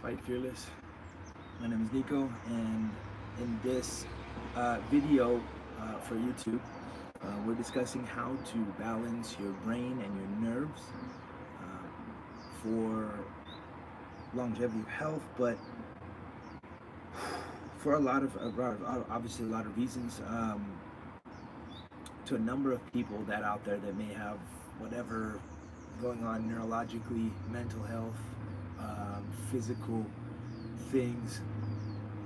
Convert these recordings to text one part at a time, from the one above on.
Fight Fearless. My name is Niko, and in this video for YouTube, we're discussing how to balance your brain and your nerves for longevity of health, but for obviously a lot of reasons. To a number of people that out there that may have whatever going on neurologically, mental health, physical things.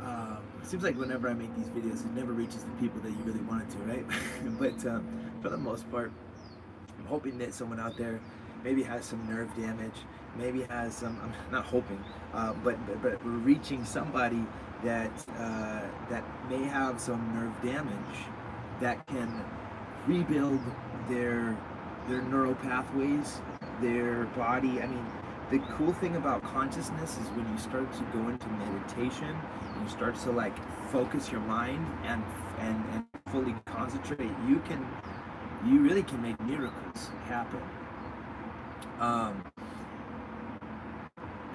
It seems like whenever I make these videos, it never reaches the people that you really want it to, right? But for the most part, I'm hoping that someone out there maybe has some nerve damage, maybe has some. I'm not hoping, but we're reaching somebody that that may have some nerve damage that can rebuild their neural pathways, their body. I mean, the cool thing about consciousness is when you start to go into meditation and you start to like focus your mind and fully concentrate, you really can make miracles happen. And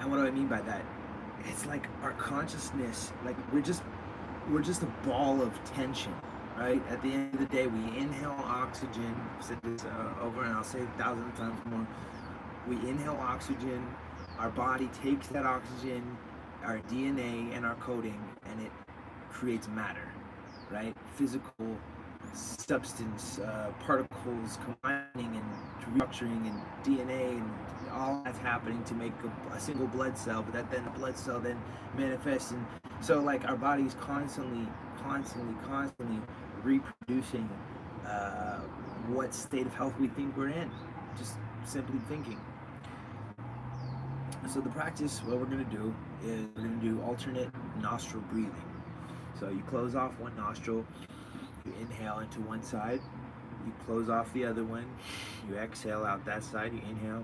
what do I mean by that? It's like our consciousness, like we're just a ball of tension, right? At the end of the day, we inhale oxygen. I've said this over and I'll say 1,000 times more. We inhale oxygen, our body takes that oxygen, our DNA and our coding, and it creates matter, right? Physical substance, particles combining and restructuring, and DNA, and all that's happening to make a single blood cell, but that then the blood cell then manifests. And so like our body's constantly reproducing what state of health we think we're in, just simply thinking. So the practice, what we're going to do is we're going to do alternate nostril breathing. So you close off one nostril, you inhale into one side, you close off the other one, you exhale out that side, you inhale.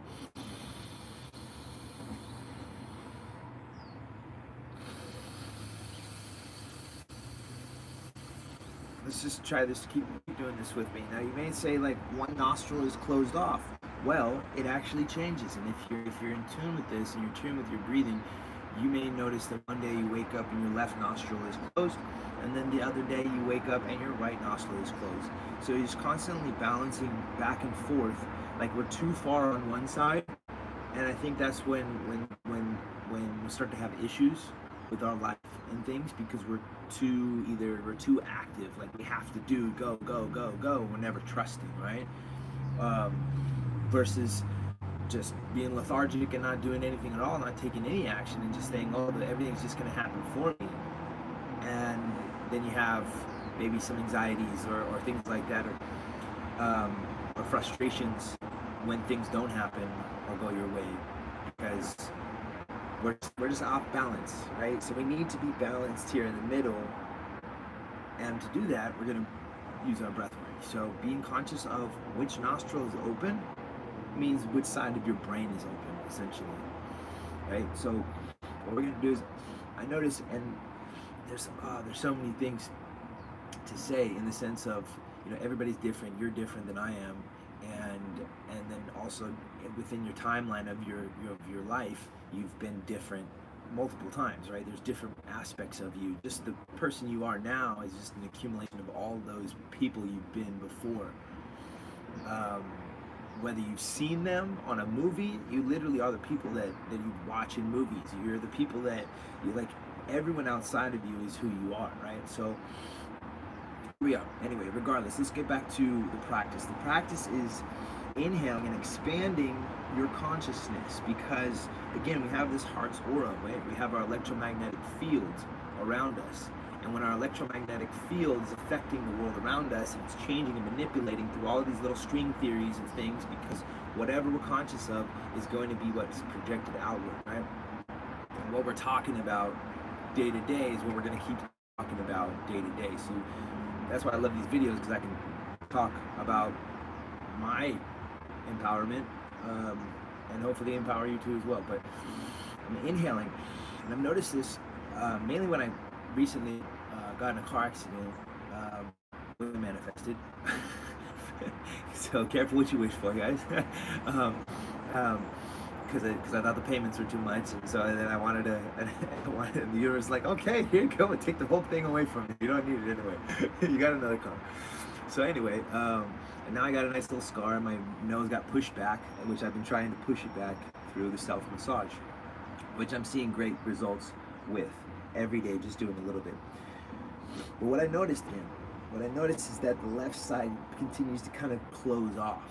Let's just try this, keep doing this with me. Now you may say like one nostril is closed off. Well, it actually changes, and if you're in tune with this and you're in tune with your breathing, you may notice that one day you wake up and your left nostril is closed, and then the other day you wake up and your right nostril is closed. So you're just constantly balancing back and forth, like we're too far on one side, and I think that's when we start to have issues with our life and things, because we're too active, like we have to do go, we're never trusting, right? Versus just being lethargic and not doing anything at all, not taking any action, and just saying, oh, everything's just going to happen for me. And then you have maybe some anxieties or things like that, or frustrations when things don't happen or go your way, because we're just off balance, right? So we need to be balanced here in the middle, and to do that, we're going to use our breath work. So being conscious of which nostril is open means which side of your brain is open, essentially, right? So what we're gonna do is, I notice, and there's so many things to say, in the sense of, everybody's different, you're different than I am, and then also within your timeline of your life, you've been different multiple times, right? There's different aspects of you. Just the person you are now is just an accumulation of all those people you've been before. Whether you've seen them on a movie, you literally are the people that you watch in movies. You're the people that you like. Everyone outside of you is who you are, right? So here we are. Anyway, regardless, let's get back to the practice. The practice is inhaling and expanding your consciousness, because again, we have this heart's aura, right? We have our electromagnetic field around us. And when our electromagnetic field is affecting the world around us, and it's changing and manipulating through all of these little string theories and things, because whatever we're conscious of is going to be what's projected outward, right? And what we're talking about day to day is what we're going to keep talking about day to day. So that's why I love these videos, because I can talk about my empowerment, and hopefully empower you too as well. But I'm inhaling, and I've noticed this mainly when I recently got in a car accident, manifested. So careful what you wish for, guys. because I thought the payments were too much, and so then I wanted to. And the universe was like, okay, here you go, take the whole thing away from you. You don't need it anyway. You got another car. So anyway, and now I got a nice little scar. My nose got pushed back, which I've been trying to push it back through the self massage, which I'm seeing great results with every day, just doing a little bit. But what I noticed is that the left side continues to kind of close off.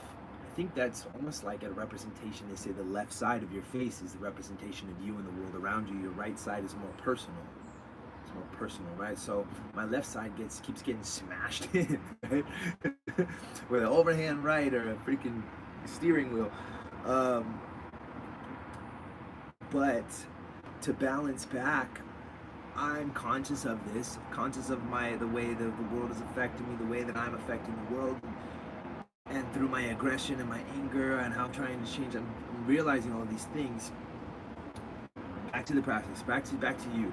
I think that's almost like a representation. They say the left side of your face is the representation of you and the world around you. Your right side is more personal. It's more personal, right? So my left side keeps getting smashed in, right? With an overhand right or a freaking steering wheel. But to balance back, I'm conscious of this, conscious of the way the world is affecting me, the way that I'm affecting the world. And through my aggression and my anger and how I'm trying to change, I'm realizing all these things. Back to the practice, back to you.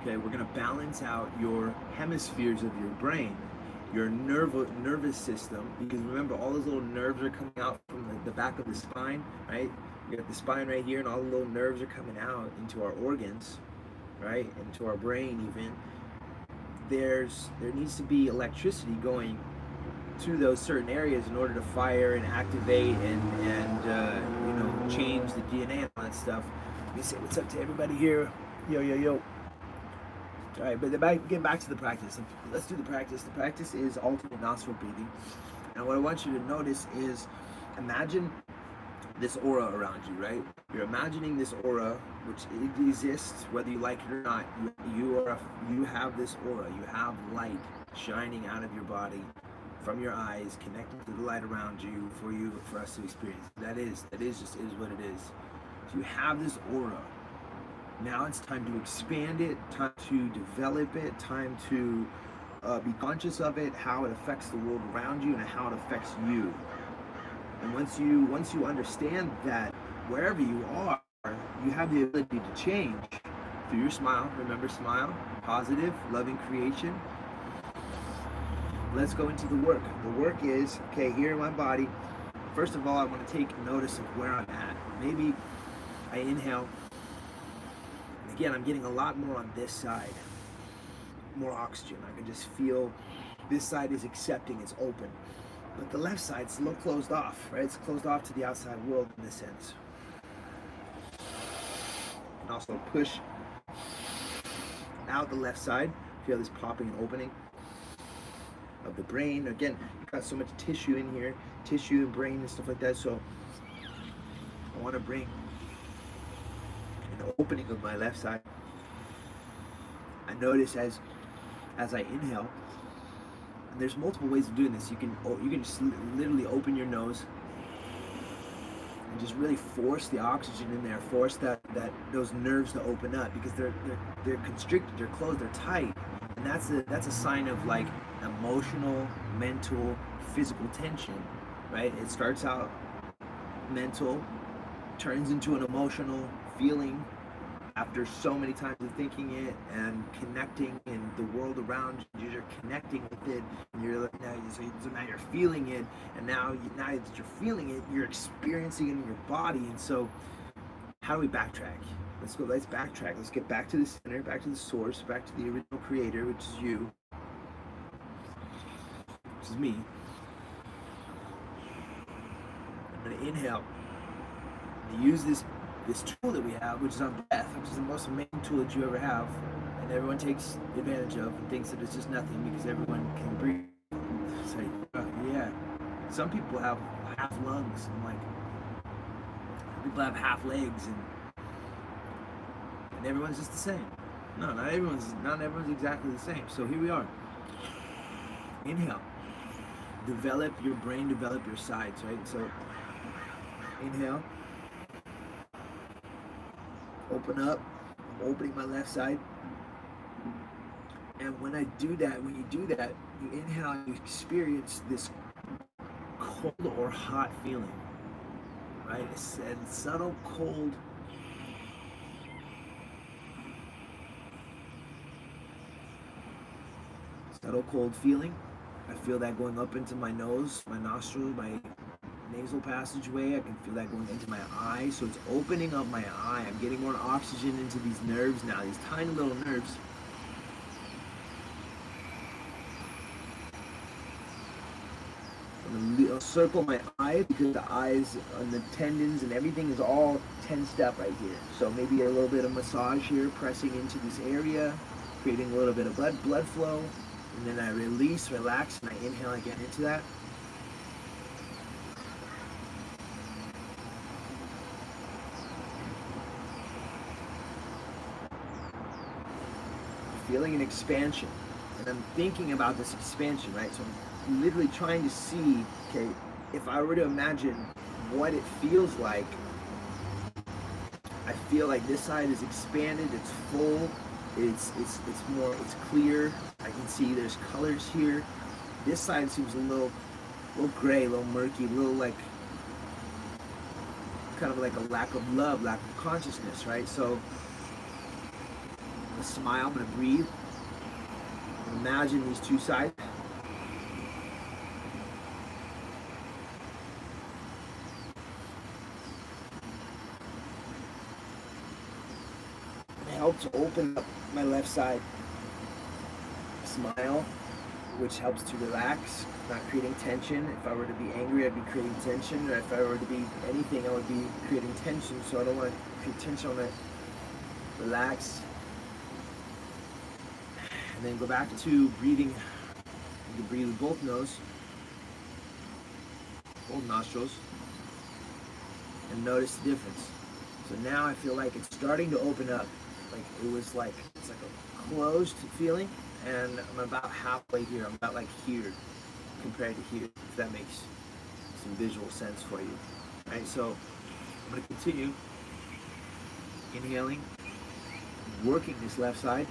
Okay, we're gonna balance out your hemispheres of your brain, your nervous system, because remember all those little nerves are coming out from the back of the spine, right? You got the spine right here, and all the little nerves are coming out into our organs, right? Into our brain even. There needs to be electricity going to those certain areas in order to fire and activate and change the DNA and all that stuff. Let me say what's up to everybody here. Yo. All right, but getting back to the practice. Let's do the practice. The practice is alternate nostril breathing. And what I want you to notice is, imagine this aura around you, right? You're imagining this aura, which it exists whether you like it or not. You have this aura. You have light shining out of your body, from your eyes, connected to the light around you, for us to experience. That is what it is. So you have this aura. Now it's time to expand it, time to develop it, time to be conscious of it, how it affects the world around you, and how it affects you. And once you understand that, wherever you are, you have the ability to change through your smile. Remember, smile, positive, loving creation. Let's go into the work. The work is, okay, here in my body, first of all, I want to take notice of where I'm at. Maybe I inhale, and again, I'm getting a lot more on this side, more oxygen. I can just feel this side is accepting, it's open. But the left side's a little closed off, right? It's closed off to the outside world in this sense. And also push out the left side. Feel this popping and opening of the brain. Again, you've got so much tissue in here, tissue and brain and stuff like that. So I want to bring an opening of my left side. I notice as I inhale, and there's multiple ways of doing this. You can just literally open your nose and just really force the oxygen in there, force those nerves to open up, because they're constricted, they're closed, they're tight, and that's a sign of like emotional, mental, physical tension, right? It starts out mental, turns into an emotional feeling after so many times of thinking it and connecting in the world around you. You're connecting with it, and so now you're feeling it, and now that you're feeling it, you're experiencing it in your body. And so how do we backtrack? Let's backtrack. Let's get back to the center, back to the source, back to the original creator, which is you, which is me. I'm going to inhale and use this tool that we have, which is our breath, which is the most amazing tool that you ever have, and everyone takes advantage of and thinks that it's just nothing because everyone can breathe. It's like, yeah, some people have half lungs, and like people have half legs, and everyone's just the same. No, not everyone's exactly the same. So here we are. Inhale. Develop your brain, develop your sides, right? So inhale. Open up. I'm opening my left side. And when you do that, you inhale, you experience this cold or hot feeling, right? It's a subtle cold. Subtle cold feeling. I feel that going up into my nose, my nostril, my nasal passageway. I can feel that going into my eye. So it's opening up my eye. I'm getting more oxygen into these nerves now, these tiny little nerves. I'll circle my eye because the eyes and the tendons and everything is all tensed up right here. So maybe a little bit of massage here, pressing into this area, creating a little bit of blood flow. And then I release, relax, and I inhale again into that. Feeling an expansion. And I'm thinking about this expansion, right? So I'm literally trying to see, okay, if I were to imagine what it feels like, I feel like this side is expanded, it's full, it's clear. I can see there's colors here. This side seems a little gray, a little murky, a little like kind of like a lack of love, lack of consciousness, right? So I'm gonna smile, I'm gonna breathe. Imagine these two sides. It helps open up my left side. Smile, which helps to relax, not creating tension. If I were to be angry, I'd be creating tension. Or if I were to be anything, I would be creating tension. So I don't want to create tension. I want to relax. And then go back to breathing. You can breathe with both noses, both nostrils, and notice the difference. So now I feel like it's starting to open up. Like it's like a closed feeling, and I'm about halfway here. I'm about like here compared to here, if that makes some visual sense for you. Right, so I'm going to continue inhaling, working this left side.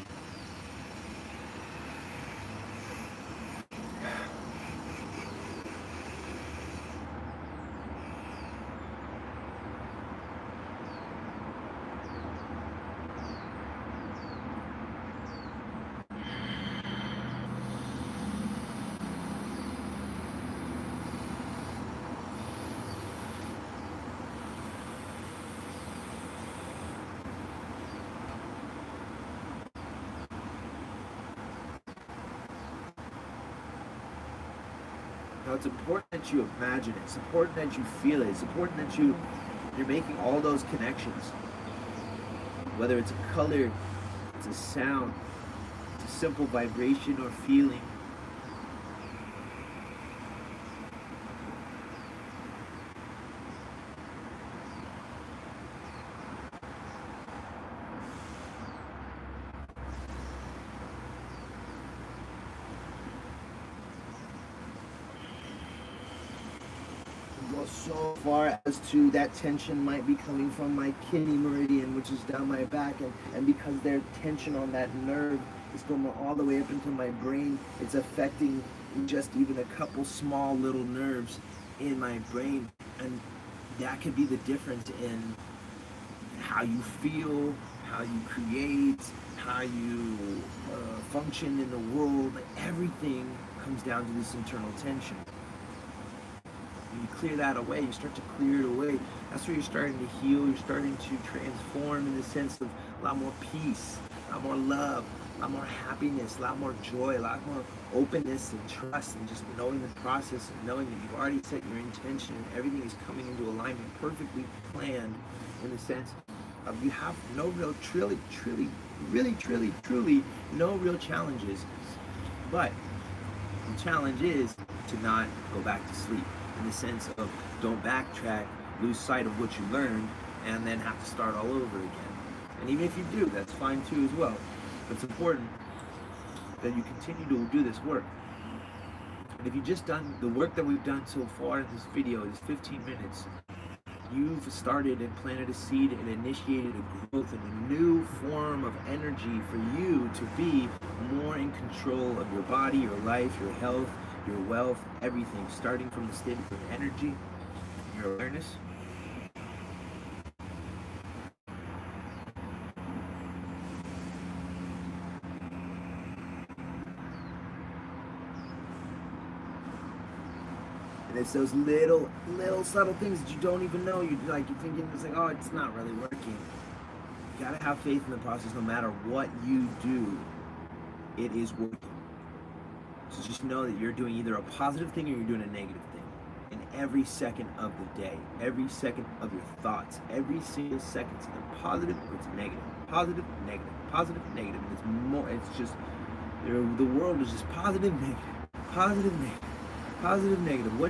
Now it's important that you imagine it. It's important that you feel it. It's important that you're making all those connections. Whether it's a color, it's a sound, it's a simple vibration or feeling. Go so far as to that tension might be coming from my kidney meridian, which is down my back, and because there's tension on that nerve is going all the way up into my brain, it's affecting just even a couple small little nerves in my brain, and that could be the difference in how you feel, how you create, how you function in the world. Everything comes down to this internal tension. You clear that away, you start to clear it away. That's where you're starting to heal, you're starting to transform in the sense of a lot more peace, a lot more love, a lot more happiness, a lot more joy, a lot more openness and trust, and just knowing the process and knowing that you've already set your intention and everything is coming into alignment, perfectly planned in the sense of you have no real, truly, no real challenges. But the challenge is to not go back to sleep. In the sense of don't backtrack, lose sight of what you learned, and then have to start all over again. And even if you do, that's fine too as well. But it's important that you continue to do this work. And if you've just done the work that we've done so far in this video, is 15 minutes, you've started and planted a seed and initiated a growth in a new form of energy for you to be more in control of your body, your life, your health, your wealth, everything, starting from the state of energy, your awareness. And it's those little subtle things that you don't even know. You're thinking, it's like, oh, it's not really working. You gotta have faith in the process. No matter what you do, it is working. So just know that you're doing either a positive thing or you're doing a negative thing. In every second of the day, every second of your thoughts, every single second, it's either positive or it's negative. Positive, negative, positive, negative. And it's more. It's just the world is just positive, negative, positive, negative, positive, negative. Where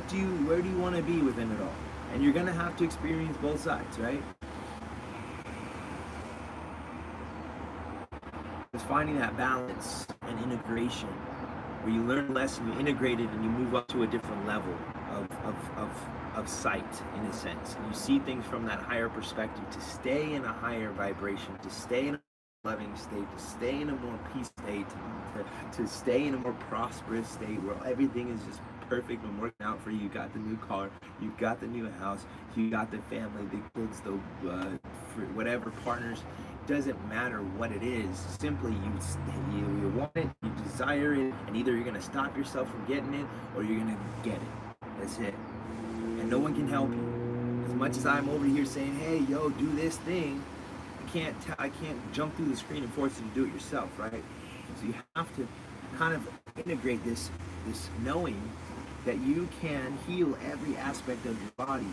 do you want to be within it all? And you're gonna have to experience both sides, right? It's finding that balance and integration where you learn less and you integrate it and you move up to a different level of sight, in a sense. And you see things from that higher perspective to stay in a higher vibration, to stay in a loving state, to stay in a more peace state, to stay in a more prosperous state where everything is just perfect and working out for you. You got the new car, you got the new house, you got the family, the kids, the whatever partners. Doesn't matter what it is, simply you want it, you desire it, and either you're going to stop yourself from getting it or you're going to get it. That's it. And no one can help you. As much as I'm over here saying, hey, yo, do this thing, I can't jump through the screen and force you to do it yourself, right? So you have to kind of integrate this knowing that you can heal every aspect of your body.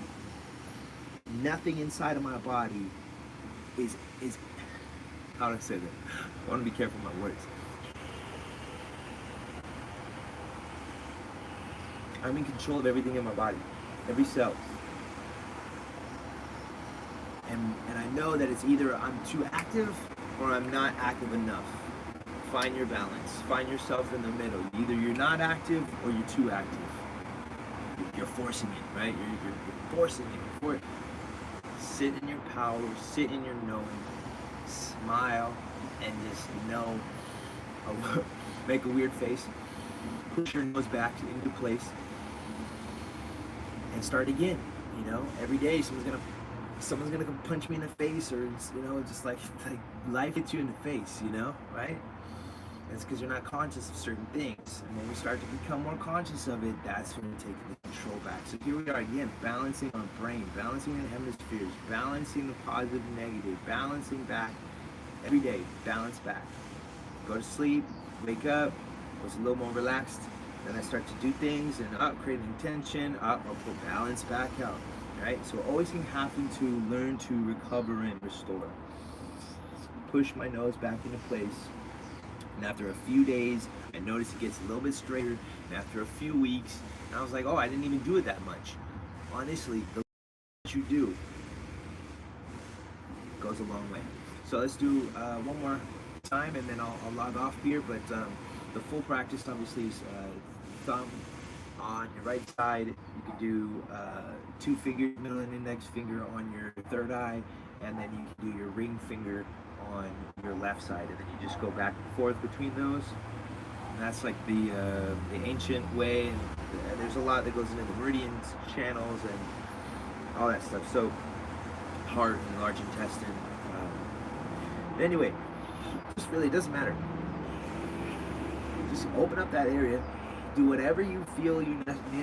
Nothing inside of my body is how do I say that? I want to be careful with my words. I'm in control of everything in my body, every cell. And I know that it's either I'm too active or I'm not active enough. Find your balance. Find yourself in the middle. Either you're not active or you're too active. You're forcing it, right? You're forcing it. Sit in your power. Sit in your knowing. Smile and just know. Make a weird face. Push your nose back into place. And start again. You know, every day someone's gonna come punch me in the face, or just like life hits you in the face, right? It's because you're not conscious of certain things, and when we start to become more conscious of it, that's when we take the control back. So here we are again, balancing our brain, balancing the hemispheres, balancing the positive and negative, balancing back every day, balance back. Go to sleep, wake up, was a little more relaxed, then I start to do things and create intention, I'll pull balance back out. Right? So always having to learn to recover and restore. Push my nose back into place. And after a few days, I noticed it gets a little bit straighter. And after a few weeks, and I was like, oh, I didn't even do it that much. Honestly, the what you do goes a long way. So let's do one more time, and then I'll log off here. But the full practice, obviously, is thumb on your right side. You could do two fingers, middle and index finger on your third eye, and then you can do your ring finger on your left side, and then you just go back and forth between those. And that's like the ancient way, and there's a lot that goes into the meridians, channels, and all that stuff. So heart and large intestine. Anyway, just really doesn't matter. Just open up that area. Do whatever you feel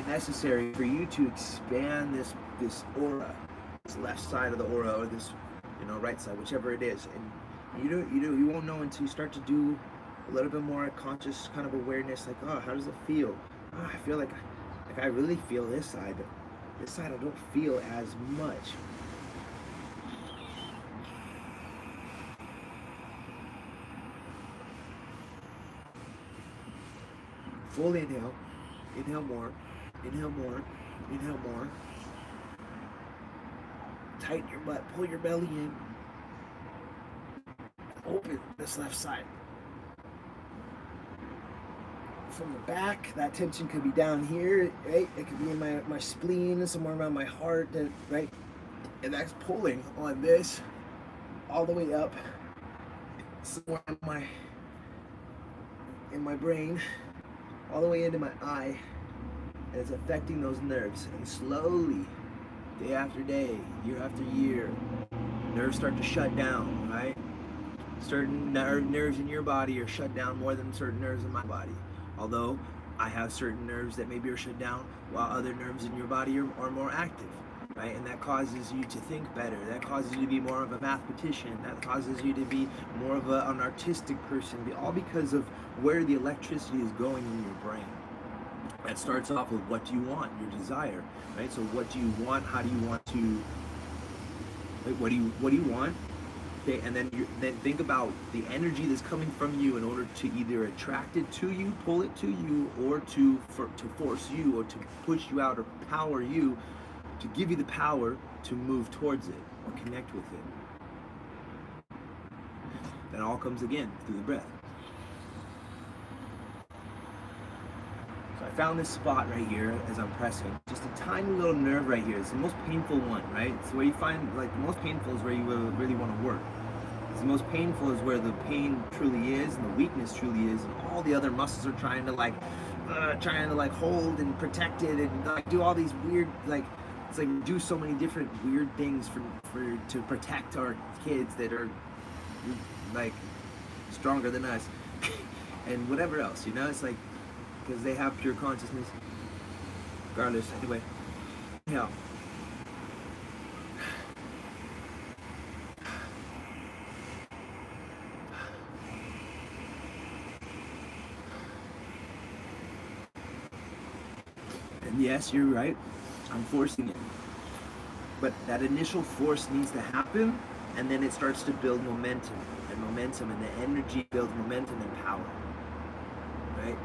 necessary for you to expand this aura, this left side of the aura, or this right side, whichever it is. And you won't know until you start to do a little bit more conscious kind of awareness. Like, oh, how does it feel? Oh, I feel like I really feel this side, but this side I don't feel as much. Full inhale, inhale more, inhale more, inhale more. Tighten your butt, pull your belly in. Open this left side. From the back, that tension could be down here, right? It could be in my spleen, somewhere around my heart, right? And that's pulling on this all the way up, somewhere in my brain, all the way into my eye, and it's affecting those nerves. And slowly, day after day, year after year, nerves start to shut down, right? Certain nerves in your body are shut down more than certain nerves in my body. Although I have certain nerves that maybe are shut down, while other nerves in your body are more active, right? And that causes you to think better. That causes you to be more of a mathematician. That causes you to be more of an artistic person, all because of where the electricity is going in your brain. That starts off with what do you want, your desire, right? So what do you want? How do you want to? What do you want? Okay, and then think about the energy that's coming from you in order to either attract it to you, pull it to you, or to force you, or to push you out, or power you, to give you the power to move towards it or connect with it. That all comes again through the breath. So I found this spot right here as I'm pressing. Just a tiny little nerve right here. It's the most painful one, right? It's where you find, like, the most painful is where you really want to work. It's the most painful is where the pain truly is and the weakness truly is, and all the other muscles are trying to hold and protect it and like do all these weird, like, it's like do so many different weird things to protect our kids that are like stronger than us and whatever else, you know. It's like because they have pure consciousness regardless. Anyway, yeah. And yes, you're right, I'm forcing it, but that initial force needs to happen, and then it starts to build momentum, and the energy builds momentum and power, right?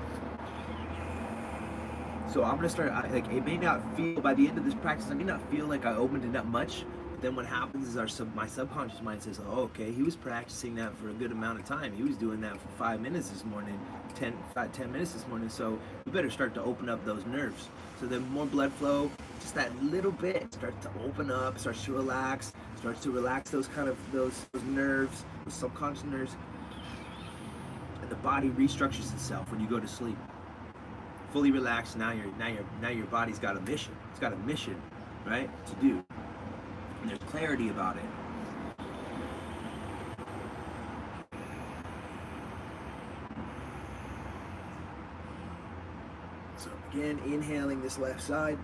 So I'm gonna start, like, it may not feel, by the end of this practice, I may not feel like I opened it up much, but then what happens is my subconscious mind says, oh, okay, he was practicing that for a good amount of time. He was doing that for 5 minutes this morning, 10 minutes this morning, so we better start to open up those nerves. So then more blood flow, just that little bit, starts to open up, starts to relax those nerves, those subconscious nerves, and the body restructures itself when you go to sleep. Fully relaxed. Now your body's got a mission. It's got a mission, right, to do. And there's clarity about it. So again, inhaling this left side,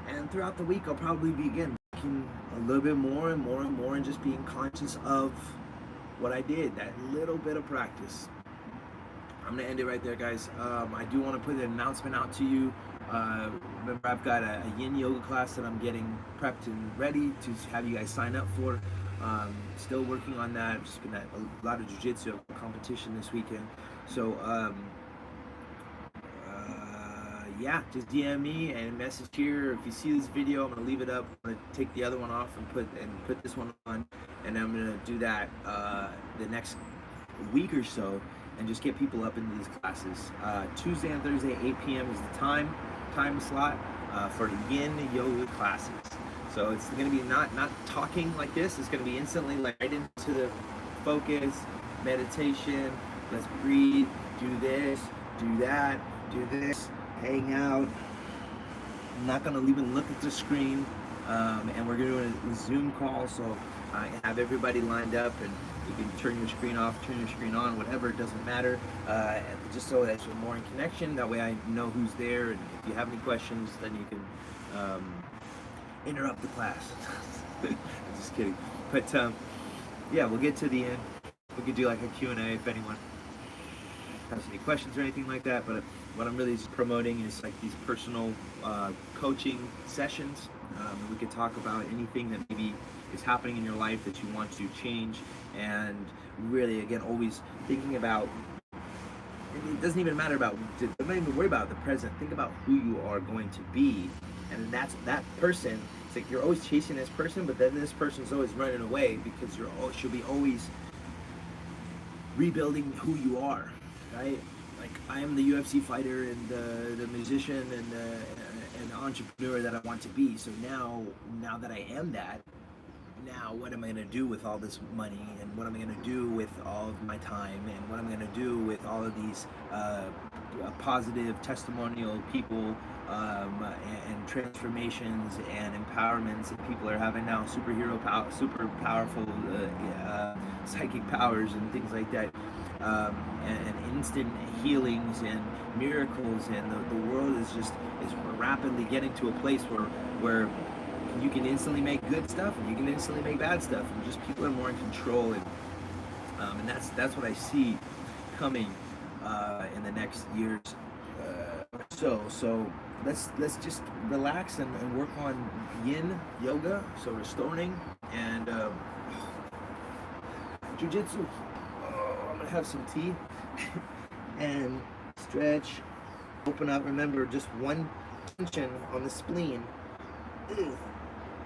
and throughout the week I'll probably be again working a little bit more and more and more, and just being conscious of what I did, that little bit of practice. I'm gonna end it right there, guys. I do want to put an announcement out to you. Remember, I've got a yin yoga class that I'm getting prepped and ready to have you guys sign up for. Still working on that. Just been at a lot of jiu-jitsu competition this weekend. So yeah, just DM me and message here. If you see this video, I'm gonna leave it up. I'm gonna take the other one off and put this one on, and I'm gonna do that the next week or so, and just get people up into these classes. Tuesday and Thursday, 8 p.m. is the time slot for the yin yoga classes. So it's going to be not talking like this. It's going to be instantly like right into the focus, meditation. Let's breathe, do this, do that, do this, hang out. I'm not going to even look at the screen, and we're going to do a Zoom call. So I have everybody lined up, and you can turn your screen off, turn your screen on, whatever, it doesn't matter, just so that you're more in connection. That way I know who's there, and if you have any questions, then you can interrupt the class. I'm just kidding. But yeah, we'll get to the end. We could do like a Q&A if anyone has any questions or anything like that. But what I'm really just promoting is like these personal coaching sessions. We could talk about anything that maybe is happening in your life that you want to change, and really, again, always thinking about, it doesn't even matter about, don't even worry about the present, think about who you are going to be, and that's that person. It's like you're always chasing this person, but then this person's always running away, because she'll be always rebuilding who you are, right? Like, I am the UFC fighter and the musician and the entrepreneur that I want to be. So now that I am that, now what am I going to do with all this money, and what am I going to do with all of my time, and what am I going to do with all of these positive testimonial people and transformations and empowerments that people are having now, super powerful psychic powers and things like that. and instant healings and miracles, and the world is rapidly getting to a place where you can instantly make good stuff and you can instantly make bad stuff, and just people are more in control, and that's what I see coming in the next years or so. So let's just relax and work on yin yoga, so restoring, and jujitsu. Oh, I'm gonna have some tea and stretch, open up. Remember, just one tension on the spleen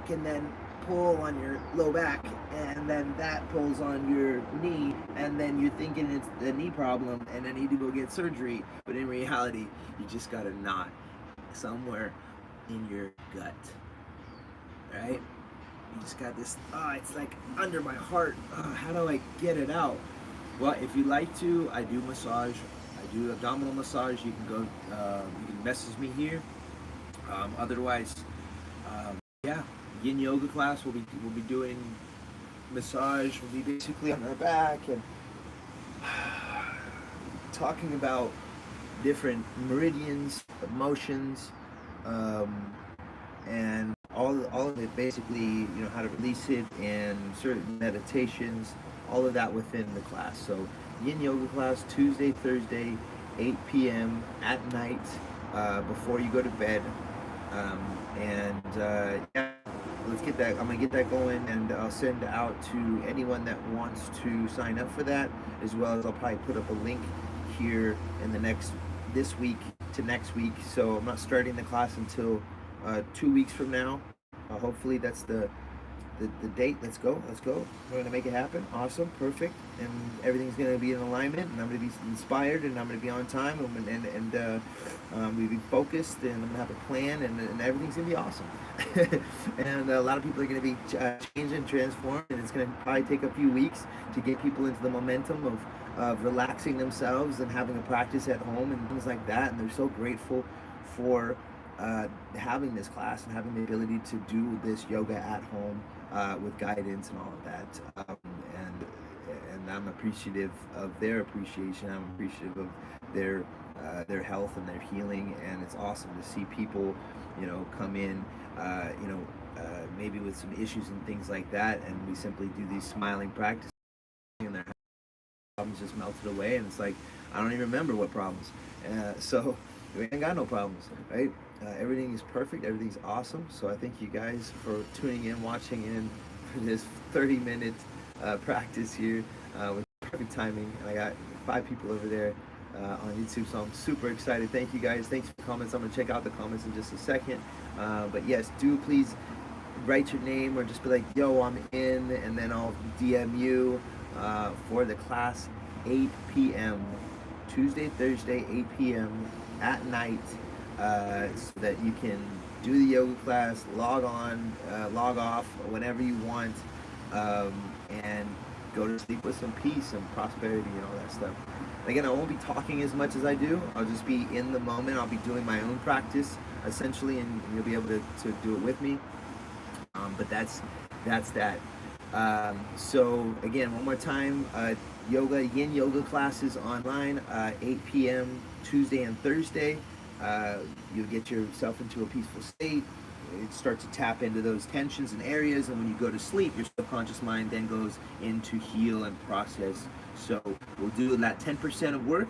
can then pull on your low back, and then that pulls on your knee, and then you're thinking it's the knee problem and I need to go get surgery, but in reality you just got a knot somewhere in your gut, right? You just got this, it's like under my heart. How do I get it out? Well, if you like to, I do massage. I do abdominal massage. You can go, you can message me here. Otherwise, yeah, yin yoga class. We'll be doing massage. We'll be basically on our back and talking about different meridians, emotions, and all of it, basically, you know, how to release it, and certain meditations, all of that within the class. So yin yoga class, Tuesday, Thursday, 8 p.m. at night, before you go to bed. Yeah, let's get that. I'm gonna get that going, and I'll send out to anyone that wants to sign up for that, as well as I'll probably put up a link here in this week to next week. So I'm not starting the class until 2 weeks from now. Hopefully that's the date. Let's go. We're gonna make it happen. Awesome, perfect, and everything's gonna be in alignment, and I'm gonna be inspired, and I'm gonna be on time, and we'll be focused, and I'm gonna have a plan, and everything's gonna be awesome. And a lot of people are gonna be changed and transformed, and it's gonna probably take a few weeks to get people into the momentum of relaxing themselves and having a practice at home and things like that. And they're so grateful for having this class and having the ability to do this yoga at home with guidance and all of that. And I'm appreciative of their appreciation. I'm appreciative of their health and their healing. And it's awesome to see people, you know, come in, maybe with some issues and things like that, and we simply do these smiling practices, and their problems just melted away, and it's like, I don't even remember what problems. So we ain't got no problems, right? Everything is perfect. Everything's awesome. So I thank you guys for tuning in, watching in for this 30-minute practice here with perfect timing. And I got 5 people over there on YouTube, so I'm super excited. Thank you guys. Thanks for the comments. I'm going to check out the comments in just a second. But yes, do please write your name, or just be like, yo, I'm in, and then I'll DM you for the class, 8 p.m. Tuesday, Thursday, 8 p.m. at night, so that you can do the yoga class, log on, log off, whenever you want, and go to sleep with some peace and prosperity and all that stuff. Again, I won't be talking as much as I do. I'll just be in the moment. I'll be doing my own practice, essentially, and you'll be able to do it with me. But that's that. So again, one more time, yin yoga classes online, 8 p.m. Tuesday and Thursday. You'll get yourself into a peaceful state. It starts to tap into those tensions and areas, and when you go to sleep, your subconscious mind then goes into heal and process. So we'll do that 10% of work,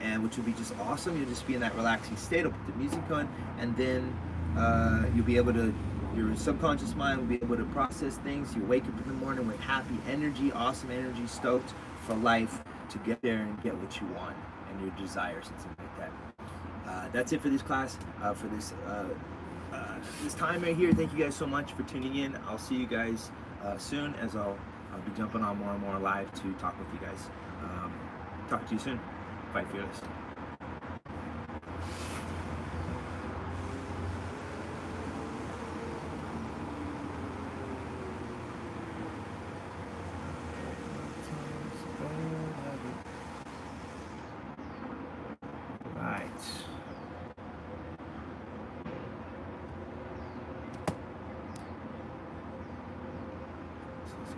and which will be just awesome. You'll just be in that relaxing state. I'll put the music on, and then you'll be able to, your subconscious mind will be able to process things. You wake up in the morning with happy energy, awesome energy, stoked for life, to get there and get what you want and your desires and something like that. That's it for this class, for this time right here. Thank you guys so much for tuning in. I'll see you guys soon, as I'll be jumping on more and more live to talk with you guys. Talk to you soon. Fight fearless.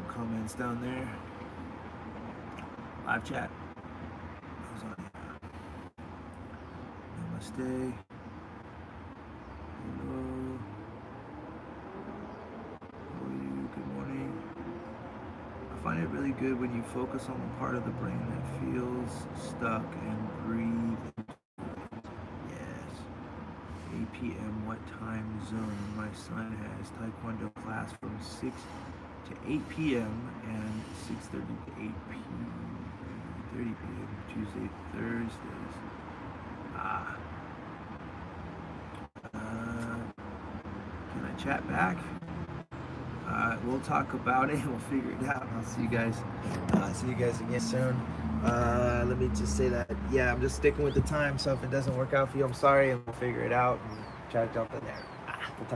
Comments down there. Live chat. Namaste. Hello. How are you? Good morning. I find it really good when you focus on the part of the brain that feels stuck and breathe. Yes. 8 p.m. What time zone? My son has Taekwondo class from 6 to 8 p.m. and 6:30 to 8 p.m. 30 p.m. Tuesday, Thursdays. Can I chat back? We'll talk about it. We'll figure it out. I'll see you guys. See you guys again soon. Let me just say that, yeah, I'm just sticking with the time. So if it doesn't work out for you, I'm sorry, and we'll figure it out and try to jump in there.